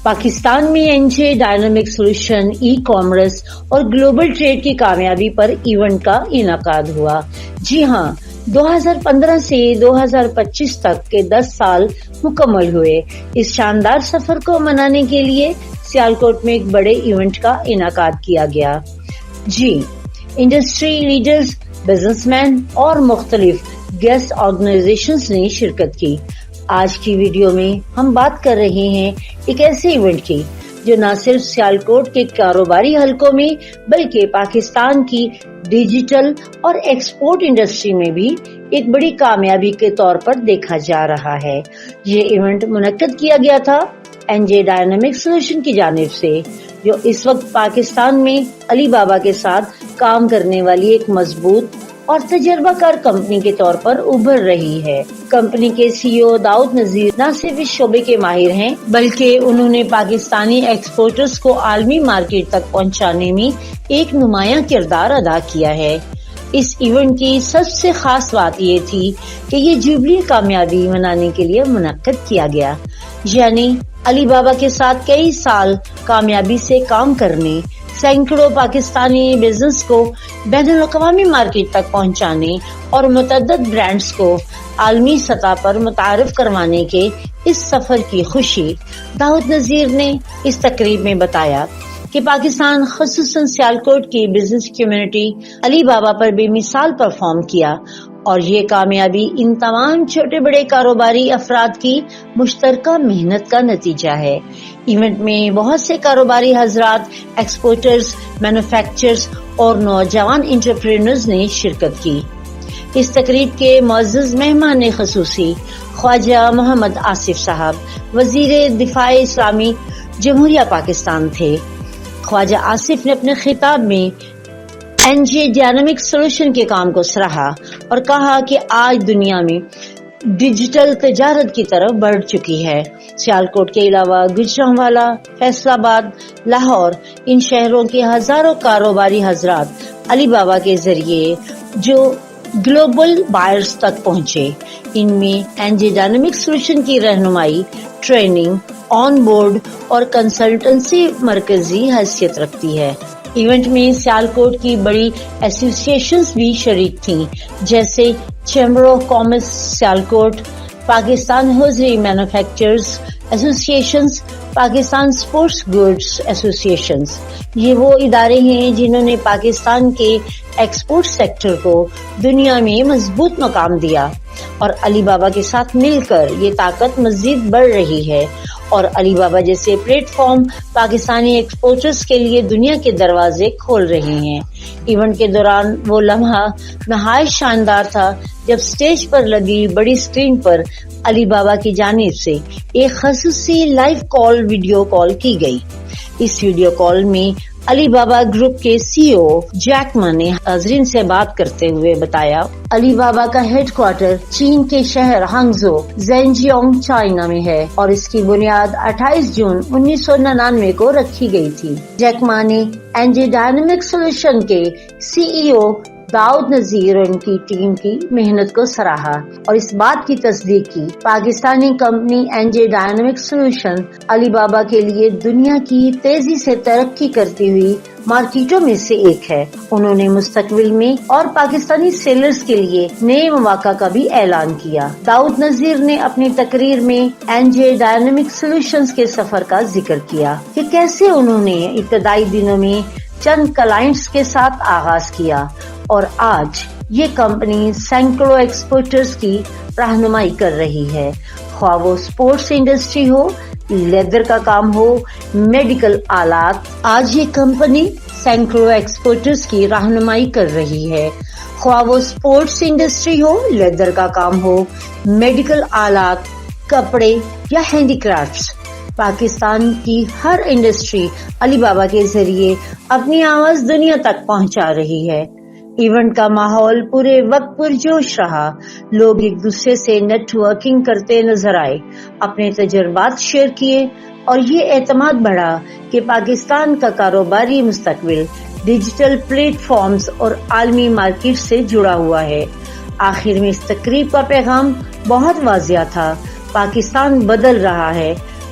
پاکستان میں NJ dynamic solution e commerce اور global trade کی کامیابی پر ایونٹ کا انعقاد ہوا۔ جی ہاں، 2015 سے 2025 تک کے 10 سال مکمل ہوئے۔ اس شاندار سفر کو منانے کے لیے سیالکوٹ میں ایک بڑے ایونٹ کا انعقاد کیا گیا۔ جی، انڈسٹری لیڈرز، بزنس مین اور مختلف گیسٹ آرگنائزیشنز نے شرکت کی۔ آج کی ویڈیو میں ہم بات کر رہے ہیں ایک ایسے ایونٹ کی جو نہ صرف سیالکوٹ کے کاروباری حلقوں میں بلکہ پاکستان کی ڈیجیٹل اور ایکسپورٹ انڈسٹری میں بھی ایک بڑی کامیابی کے طور پر دیکھا جا رہا ہے۔ یہ ایونٹ منعقد کیا گیا تھا NJ ڈائنامک سولوشن کی جانب سے، جو اس وقت پاکستان میں علی بابا کے ساتھ کام کرنے والی ایک مضبوط اور تجربہ کار کمپنی کے طور پر ابھر رہی ہے۔ کمپنی کے CEO داؤد نذیر نہ صرف اس شعبے کے ماہر ہیں بلکہ انہوں نے پاکستانی ایکسپورٹرز کو عالمی مارکیٹ تک پہنچانے میں ایک نمایاں کردار ادا کیا ہے۔ اس ایونٹ کی سب سے خاص بات یہ تھی کہ یہ جوبلی کامیابی منانے کے لیے منعقد کیا گیا، یعنی علی بابا کے ساتھ کئی سال کامیابی سے کام کرنے، سینکڑوں پاکستانی بزنس کو بین الاقوامی مارکیٹ تک پہنچانے اور متعدد برانڈز کو عالمی سطح پر متعارف کروانے کے اس سفر کی خوشی داؤد نذیر نے اس تقریب میں بتایا کہ پاکستان خصوصاً سیالکوٹ کی بزنس کمیونٹی علی بابا پر بے مثال پرفارم کیا اور یہ کامیابی ان تمام چھوٹے بڑے کاروباری افراد کی مشترکہ محنت کا نتیجہ ہے۔ ایونٹ میں بہت سے کاروباری حضرات، ایکسپورٹرز، مینوفیکچررز اور نوجوان انٹرپرینرز نے شرکت کی۔ اس تقریب کے معزز مہمان خصوصی خواجہ محمد آصف صاحب، وزیر دفاع اسلامی جمہوریہ پاکستان تھے۔ خواجہ آصف نے اپنے خطاب میں NJ ڈائنامک سولوشن کے کام کو سراہا اور کہا کہ آج دنیا میں ڈیجیٹل تجارت کی طرف بڑھ چکی ہے۔ سیالکوٹ کے علاوہ گوجرانوالہ، فیصل آباد، لاہور، ان شہروں کے ہزاروں کاروباری حضرات علی بابا کے ذریعے جو گلوبل بائرز تک پہنچے۔ ان میں NJ ڈائنامک سولوشن کی رہنمائی، ٹریننگ، آن بورڈ اور کنسلٹنسی مرکزی حیثیت رکھتی ہے۔ ایونٹ میں سیالکوٹ کی بڑی ایسوسی ایشنز بھی شریک تھیں، جیسے chamber of commerce Sialkot, Pakistan hosiery manufacturers ایسوسی ایشنز، پاکستان سپورٹس گڈز ایسوسی ایشنز۔ یہ وہ ادارے ہیں جنہوں نے پاکستان کے ایکسپورٹ سیکٹر کو دنیا میں مضبوط مقام دیا اور علی بابا کے ساتھ مل کر یہ طاقت مزید بڑھ رہی ہے اور علی بابا جیسے پلیٹ فارم پاکستانی ایکسپورٹرز کے لیے دنیا کے دروازے کھول رہے ہیں۔ ایونٹ کے دوران وہ لمحہ نہایت شاندار تھا جب سٹیج پر لگی بڑی سکرین پر علی بابا کی جانب سے ایک خصوصی لائیو کال ویڈیو کال کی گئی۔ اس ویڈیو کال میں علی بابا گروپ کے CEO جیک ما نے حاضرین سے بات کرتے ہوئے بتایا، علی بابا کا ہیڈ کوارٹر چین کے شہر ہانگزو زینجیانگ چائنا میں ہے اور اس کی بنیاد 28 جون 1999 کو رکھی گئی تھی۔ جیک ما نے NJ ڈائنامک سولوشن کے CEO داؤد نذیر اور ان کی ٹیم کی محنت کو سراہا اور اس بات کی تصدیق کی Pakistani company NJ dynamic solution Alibaba کے لیے دنیا کی تیزی سے ترقی کرتی ہوئی مارکیٹوں میں سے ایک ہے۔ انہوں نے مستقبل میں اور پاکستانی سیلرز کے لیے نئے مواقع کا بھی اعلان کیا۔ داؤد نذیر نے اپنی تقریر میں NJ ڈائنامک سولوشنز کے سفر کا ذکر کیا کہ کیسے انہوں نے ابتدائی دنوں میں چند کلائنٹس کے ساتھ آغاز کیا اور آج یہ کمپنی سینکڑوں ایکسپورٹرز کی رہنمائی کر رہی ہے، خواہ وہ سپورٹس انڈسٹری ہو، لیدر کا کام ہو، میڈیکل آلات۔ آج یہ کمپنی سینکڑوں ایکسپورٹرز کی رہنمائی کر رہی ہے، خواہ وہ سپورٹس انڈسٹری ہو، لیدر کا کام ہو، میڈیکل آلات، کپڑے یا ہینڈی کرافٹس۔ پاکستان کی ہر انڈسٹری علی بابا کے ذریعے اپنی آواز دنیا تک پہنچا رہی ہے۔ ایونٹ کا ماحول پورے وقت پرجوش رہا، لوگ ایک دوسرے سے نیٹ ورکنگ کرتے نظر آئے، اپنے تجربات شیئر کیے اور یہ اعتماد بڑھا کہ پاکستان کا کاروباری مستقبل ڈیجیٹل پلیٹ فارمز اور عالمی مارکیٹ سے جڑا ہوا ہے۔ آخر میں اس تقریب کا پیغام بہت واضح تھا، پاکستان بدل رہا ہے،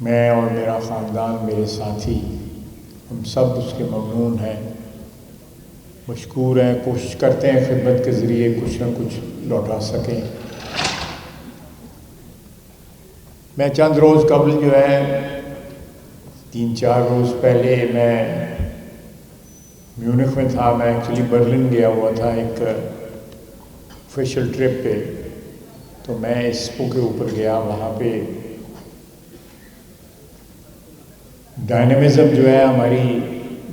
میں اور میرا خاندان، میرے ساتھی، ہم سب اس کے ممنون ہیں، مشکور ہیں، کوشش کرتے ہیں خدمت کے ذریعے کچھ نہ کچھ لوٹا سکیں۔ میں چند روز قبل جو ہے 3-4 روز پہلے میں میونخ میں تھا۔ میں ایکچولی برلن گیا ہوا تھا ایک آفیشیل ٹرپ پہ، تو میں ایکسپو کے اوپر گیا۔ وہاں پہ ڈائنامزم جو ہے ہماری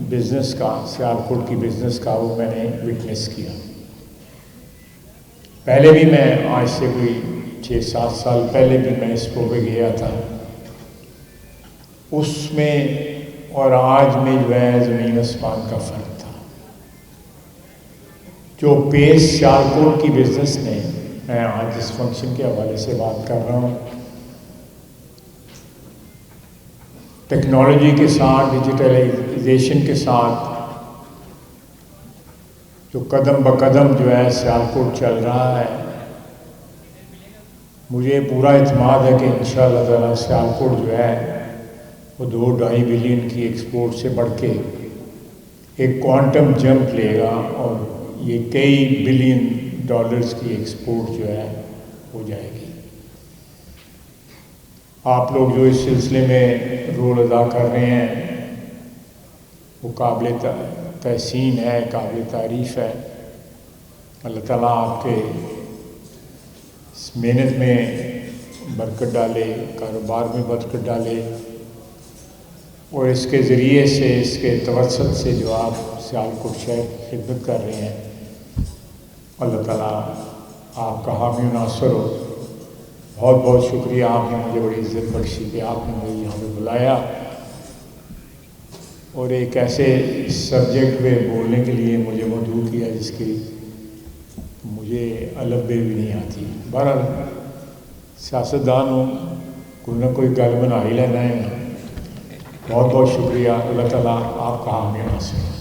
بزنس کا، سیالکوٹ کی بزنس کا، وہ میں نے وٹنس کیا۔ پہلے بھی میں آج سے کوئی 6-7 سال پہلے بھی میں ایکسپو پہ گیا تھا۔ اس میں اور آج میں جو ہے زمین آسمان کا فرق تھا۔ جو پیس سیالکوٹ کی بزنس نے، میں آج اس فنکشن کے حوالے سے بات کر رہا ہوں، ٹیکنالوجی کے ساتھ، ڈیجیٹلائزیشن کے ساتھ جو قدم بقدم جو ہے سیالکوٹ چل رہا ہے، مجھے پورا اعتماد ہے کہ انشاءاللہ تعالیٰ سیالکوٹ جو ہے وہ 2-2.5 بلین کی ایکسپورٹ سے بڑھ کے ایک کوانٹم جمپ لے گا، اور یہ کئی بلین ڈالرز کی ایکسپورٹ جو ہے ہو جائے گی۔ آپ لوگ جو اس سلسلے میں رول ادا کر رہے ہیں وہ قابل تحسین ہے، قابل تعریف ہے۔ اللہ تعالیٰ آپ کے اس محنت میں برکت ڈالے، کاروبار میں برکت ڈالے، اور اس کے ذریعے سے، اس کے توسط سے جو آپ سیالکوٹ شہر کی خدمت کر رہے ہیں، اللہ تعالیٰ آپ کا حامی و ناصر ہو۔ بہت بہت شکریہ، آپ نے مجھے بڑی عزت بخشی کہ آپ نے مجھے یہاں پہ بلایا، اور ایک ایسے سبجیکٹ پہ بولنے کے لیے مجھے مدعو کیا جس کی مجھے الف بے بھی نہیں آتی۔ بہرحال سیاستدان ہوں، کوئی نہ کوئی گل بنا ہی لینا ہے۔ بہت بہت شکریہ، اللہ تعالیٰ آپ کا حامی و ناصر ہو۔